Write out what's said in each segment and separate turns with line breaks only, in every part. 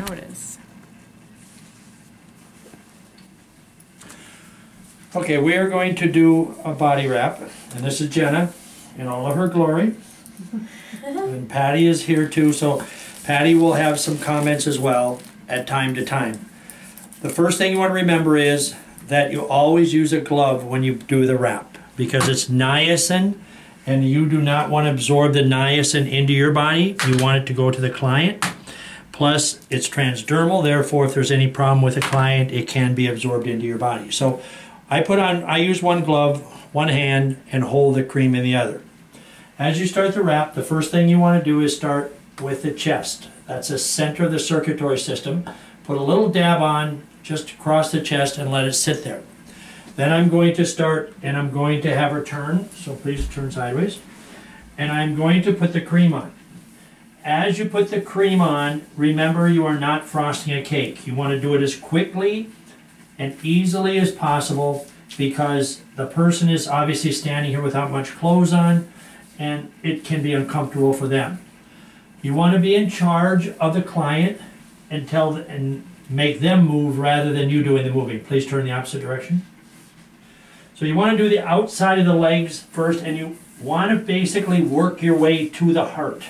Now it is.
Okay, we are going to do a body wrap, and this is Jenna in all of her glory. And Patty is here too, so Patty will have some comments as well at time to time. The first thing you want to remember is that you always use a glove when you do the wrap, because it's niacin, and you do not want to absorb the niacin into your body. You want it to go to the client. Plus, it's transdermal, therefore if there's any problem with the client, it can be absorbed into your body. So I use one glove, one hand, and hold the cream in the other. As you start the wrap, the first thing you want to do is start with the chest. That's the center of the circulatory system. Put a little dab on just across the chest and let it sit there. Then I'm going to start, and I'm going to have her turn, so please turn sideways. And I'm going to put the cream on. As you put the cream on, remember you are not frosting a cake. You want to do it as quickly and easily as possible, because the person is obviously standing here without much clothes on, and it can be uncomfortable for them. You want to be in charge of the client and make them move rather than you doing the moving. Please turn the opposite direction. So you want to do the outside of the legs first, and you want to basically work your way to the heart.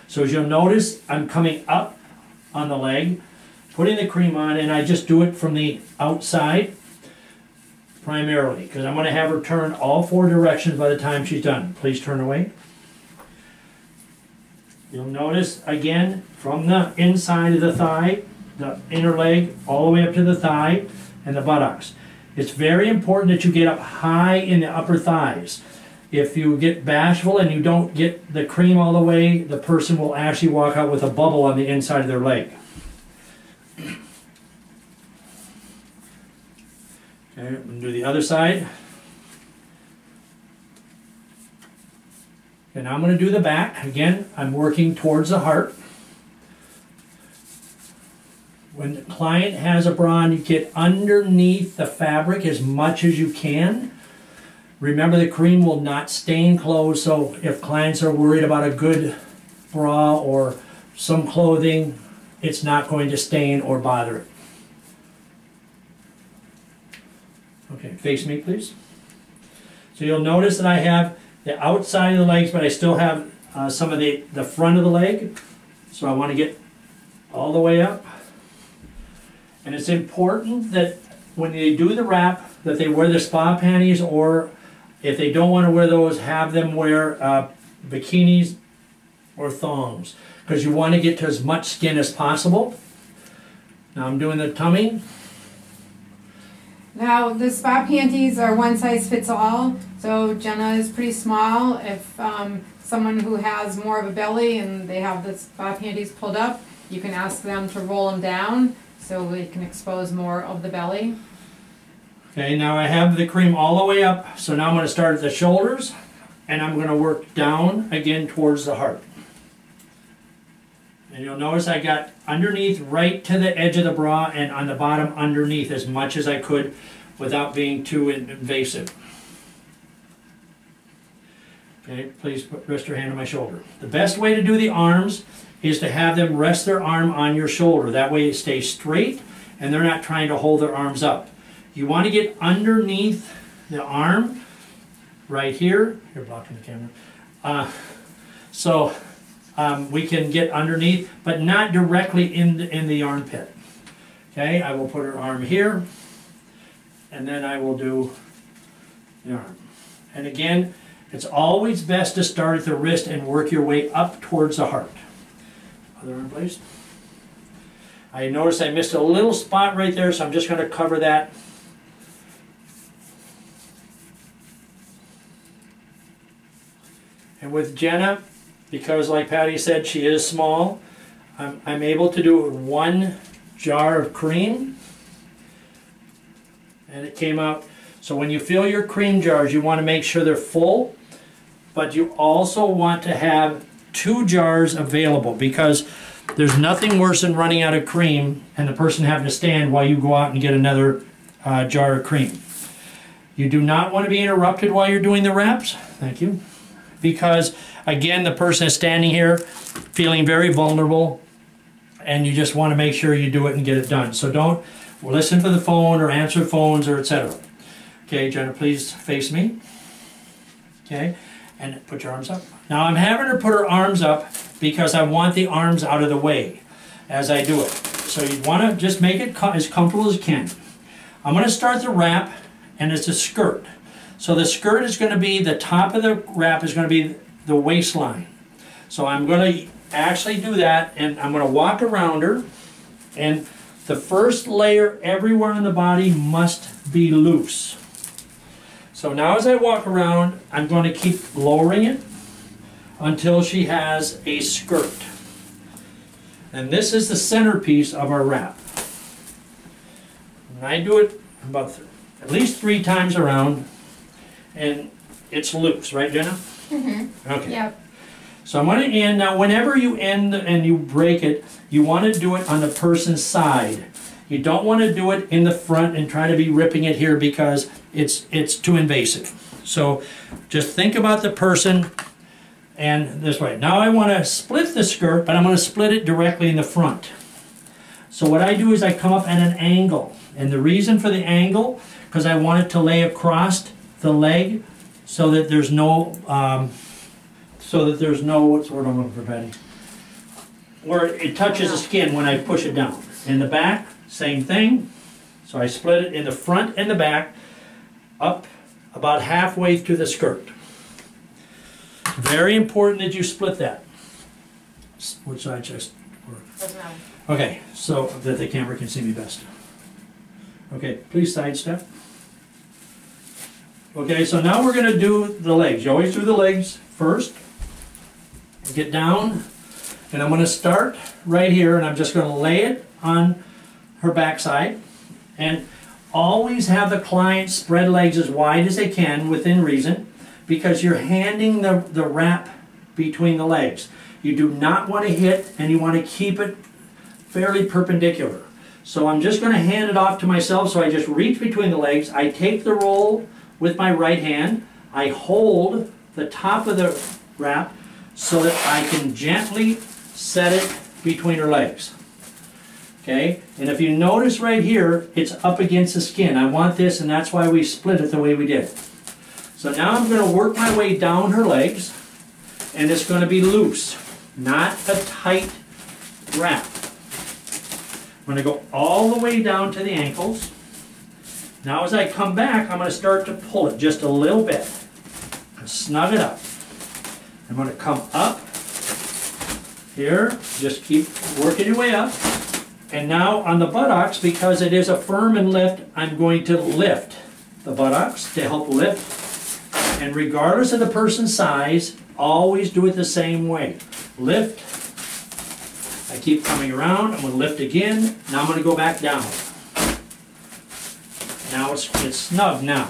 So as you'll notice, I'm coming up on the leg, putting the cream on, and I just do it from the outside primarily, because I'm going to have her turn all 4 directions by the time she's done. Please turn away. You'll notice, again, from the inside of the thigh, the inner leg, all the way up to the thigh and the buttocks. It's very important that you get up high in the upper thighs. If you get bashful and you don't get the cream all the way, the person will actually walk out with a bubble on the inside of their leg. Okay, I'm going to do the other side. And now I'm going to do the back. Again, I'm working towards the heart. When the client has a bra on, you get underneath the fabric as much as you can. Remember, the cream will not stain clothes, so if clients are worried about a good bra or some clothing, it's not going to stain or bother it. Okay, face me, please. So you'll notice that I have the outside of the legs, but I still have some of the front of the leg. So I want to get all the way up. And it's important that when they do the wrap, that they wear the spa panties, or if they don't want to wear those, have them wear bikinis or thongs, because you want to get to as much skin as possible. Now I'm doing the tummy.
Now the spa panties are one size fits all, so Jenna is pretty small. If someone who has more of a belly and they have the spa panties pulled up, you can ask them to roll them down so it can expose more of the belly.
Okay, now I have the cream all the way up, so now I'm going to start at the shoulders, and I'm going to work down again towards the heart. And you'll notice I got underneath right to the edge of the bra, and on the bottom underneath as much as I could without being too invasive. Okay, please rest your hand on my shoulder. The best way to do the arms is to have them rest their arm on your shoulder. That way it stays straight and they're not trying to hold their arms up. You want to get underneath the arm right here. You're blocking the camera. We can get underneath, but not directly in the armpit. Okay, I will put her arm here, and then I will do the arm. And again, it's always best to start at the wrist and work your way up towards the heart. Other arm, please. I noticed I missed a little spot right there, so I'm just going to cover that. And with Jenna, because like Patty said, she is small, I'm able to do 1 jar of cream. And it came out. So when you fill your cream jars, you want to make sure they're full, but you also want to have 2 jars available, because there's nothing worse than running out of cream and the person having to stand while you go out and get another jar of cream. You do not want to be interrupted while you're doing the wraps. Thank you. Because again, the person is standing here feeling very vulnerable, and you just want to make sure you do it and get it done. So don't listen to the phone or answer phones or etc. Okay, Jenna, please face me. Okay, and put your arms up. Now I'm having her put her arms up because I want the arms out of the way as I do it. So you want to just make it as comfortable as you can. I'm going to start the wrap, and it's a skirt. So the skirt is going to be, the top of the wrap is going to be the waistline. So I'm going to actually do that, and I'm going to walk around her, and the first layer everywhere on the body must be loose. So now as I walk around, I'm going to keep lowering it until she has a skirt. And this is the centerpiece of our wrap. And I do it about at least 3 times around, and it's loose, right, Jenna?
Mm-hmm.
Okay.
Yep.
So I'm going to end. Now whenever you end and you break it, you want to do it on the person's side. You don't want to do it in the front and try to be ripping it here because it's too invasive. So just think about the person and this way. Now I want to split the skirt, but I'm going to split it directly in the front. So what I do is I come up at an angle. And the reason for the angle, because I want it to lay across the leg so that there's no, what's the word I'm looking for, Patty? Where it touches the skin when I push it down. In the back, same thing. So I split it in the front and the back, up about halfway to the skirt. Very important that you split that. Which side just work? Okay, so that the camera can see me best. Okay, please sidestep. Okay, so now we're going to do the legs. You always do the legs first. Get down, and I'm going to start right here, and I'm just going to lay it on her backside. And always have the client spread legs as wide as they can within reason, because you're handing the wrap between the legs. You do not want to hit, and you want to keep it fairly perpendicular. So I'm just going to hand it off to myself, so I just reach between the legs. I take the roll with my right hand. I hold the top of the wrap so that I can gently set it between her legs. Okay? And if you notice right here, it's up against the skin. I want this, and that's why we split it the way we did. So now I'm going to work my way down her legs, and it's going to be loose, not a tight wrap. I'm going to go all the way down to the ankles. Now as I come back, I'm going to start to pull it just a little bit. Snug it up. I'm going to come up here. Just keep working your way up. And now on the buttocks, because it is a firm and lift, I'm going to lift the buttocks to help lift. And regardless of the person's size, always do it the same way. Lift. I keep coming around. I'm going to lift again. Now I'm going to go back down. Now it's snug now.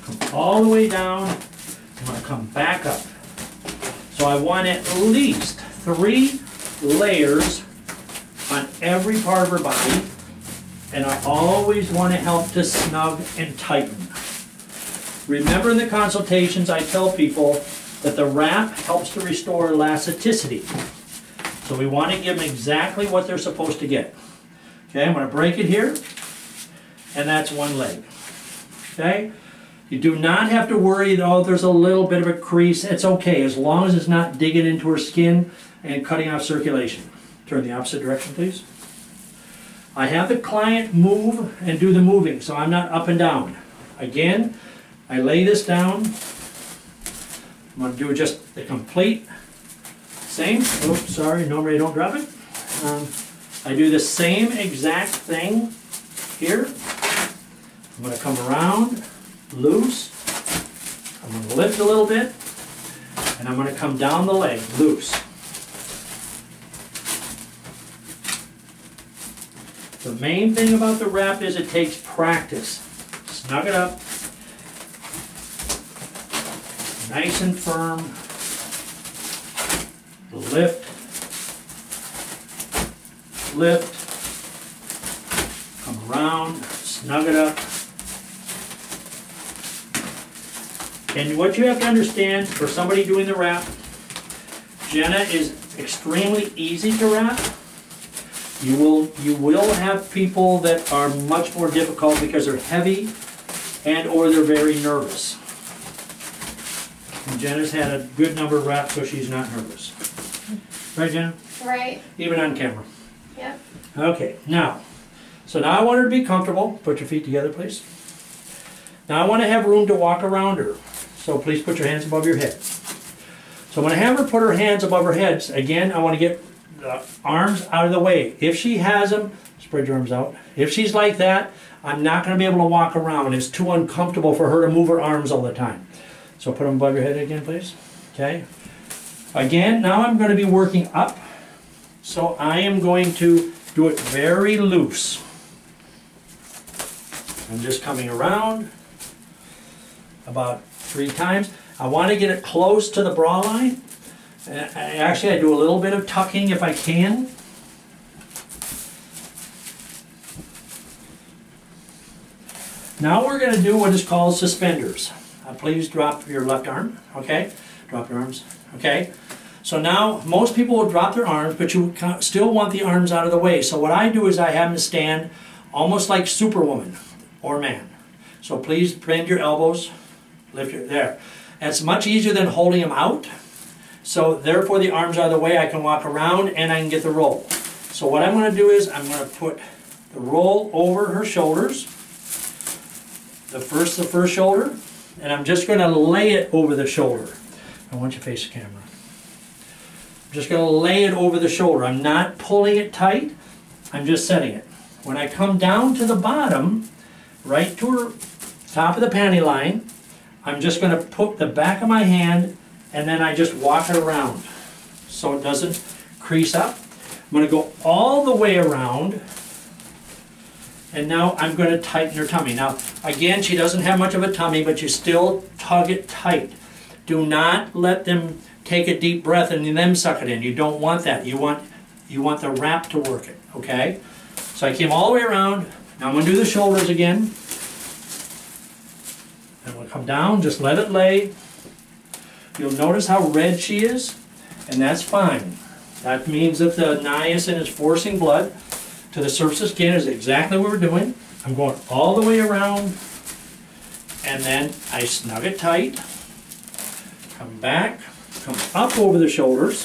Come all the way down. I'm going to come back up. So I want at least 3 layers on every part of her body. And I always want to help to snug and tighten. Remember in the consultations I tell people that the wrap helps to restore elasticity. So we want to give them exactly what they're supposed to get. Okay, I'm going to break it here, and that's one leg. Okay, you do not have to worry that, oh, there's a little bit of a crease. It's okay, as long as it's not digging into her skin and cutting off circulation. Turn the opposite direction, please. I have the client move and do the moving, so I'm not up and down. Again, I lay this down. I'm going to do just the complete same. Oops, sorry, normally I don't drop it. I do the same exact thing here. I'm going to come around, loose. I'm going to lift a little bit, and I'm going to come down the leg, loose. The main thing about the wrap is it takes practice. Snug it up. Nice and firm. Lift. Lift. Come around. Snug it up. And what you have to understand for somebody doing the wrap, Jenna is extremely easy to wrap. You will have people that are much more difficult because they're heavy and or they're very nervous. And Jenna's had a good number of wraps, so she's not nervous. Right, Jenna?
Right.
Even on camera.
Yep.
Okay, now, so now I want her to be comfortable. Put your feet together, please. Now I want to have room to walk around her. So please put your hands above your head. So I'm going to have her put her hands above her head. Again, I want to get the arms out of the way. If she has them, spread your arms out. If she's like that, I'm not going to be able to walk around. It's too uncomfortable for her to move her arms all the time. So put them above your head again, please. Okay. Again, now I'm going to be working up. So I am going to do it very loose. I'm just coming around about 3 times. I want to get it close to the bra line. Actually, I do a little bit of tucking if I can. Now we're going to do what is called suspenders. Please drop your left arm, okay? Drop your arms, okay? So now, most people will drop their arms, but you still want the arms out of the way. So what I do is I have them stand almost like Superwoman or man. So please bend your elbows, lift your, there. That's much easier than holding them out. So therefore the arms are out of the way, I can walk around and I can get the roll. So what I'm going to do is I'm going to put the roll over her shoulders. The first shoulder, and I'm just going to lay it over the shoulder. I want you to face the camera. I'm just going to lay it over the shoulder. I'm not pulling it tight, I'm just setting it. When I come down to the bottom, right to her top of the panty line, I'm just going to put the back of my hand and then I just walk it around so it doesn't crease up. I'm going to go all the way around. And now I'm going to tighten her tummy. Now, again, she doesn't have much of a tummy, but you still tug it tight. Do not let them take a deep breath and then suck it in. You don't want that. You want the wrap to work it, okay? So I came all the way around. Now I'm going to do the shoulders again. I'm going to come down, just let it lay. You'll notice how red she is, and that's fine. That means that the niacin is forcing blood to the surface of the skin, is exactly what we're doing. I'm going all the way around, and then I snug it tight, come back, come up over the shoulders.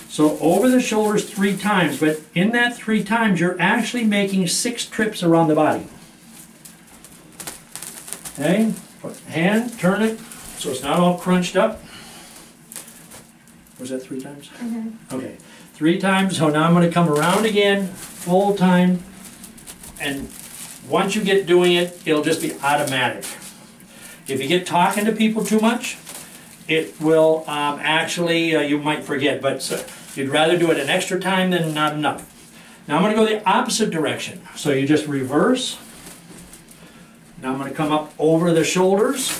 So over the shoulders 3 times, but in that 3 times, you're actually making 6 trips around the body. Okay, put hand, turn it, so it's not all crunched up. Was that 3 times?
Mm-hmm.
Okay, 3 times, so now I'm going to come around again, full time, and once you get doing it, it'll just be automatic. If you get talking to people too much, it will actually, you might forget, but you'd rather do it an extra time than not enough. Now I'm going to go the opposite direction. So you just reverse. Now I'm going to come up over the shoulders,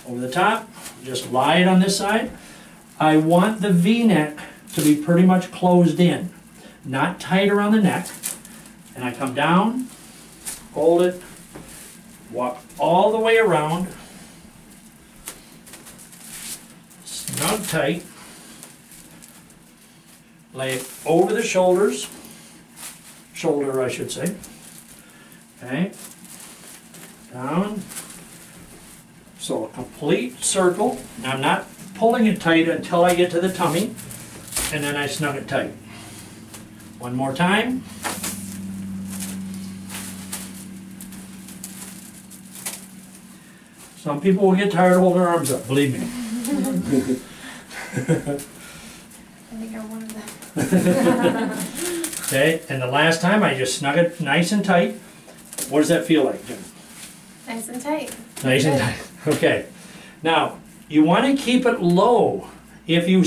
over the top, just lie it on this side. I want the V-neck to be pretty much closed in, not tight around the neck. And I come down, hold it, walk all the way around, snug tight, lay it over the shoulders, shoulder I should say, okay, down, so a complete circle. Now I'm not pulling it tight until I get to the tummy, and then I snug it tight. One more time. Some people will get tired of holding their arms up, believe me.
I think I'm one of them.
Okay, and the last time I just snug it nice and tight. What does that feel like, Jim?
Nice and tight.
Nice and tight. Okay. Now, you want to keep it low. If you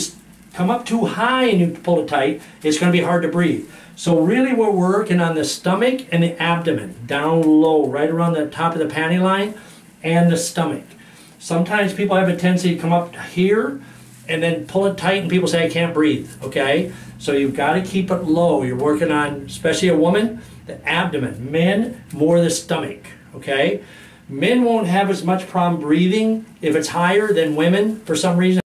come up too high and you pull it tight, it's going to be hard to breathe. So really we're working on the stomach and the abdomen, down low, right around the top of the panty line, and the stomach. Sometimes people have a tendency to come up here and then pull it tight and people say, I can't breathe, okay? So you've got to keep it low. You're working on, especially a woman, the abdomen. Men, more the stomach, okay? Men won't have as much problem breathing if it's higher than women for some reason.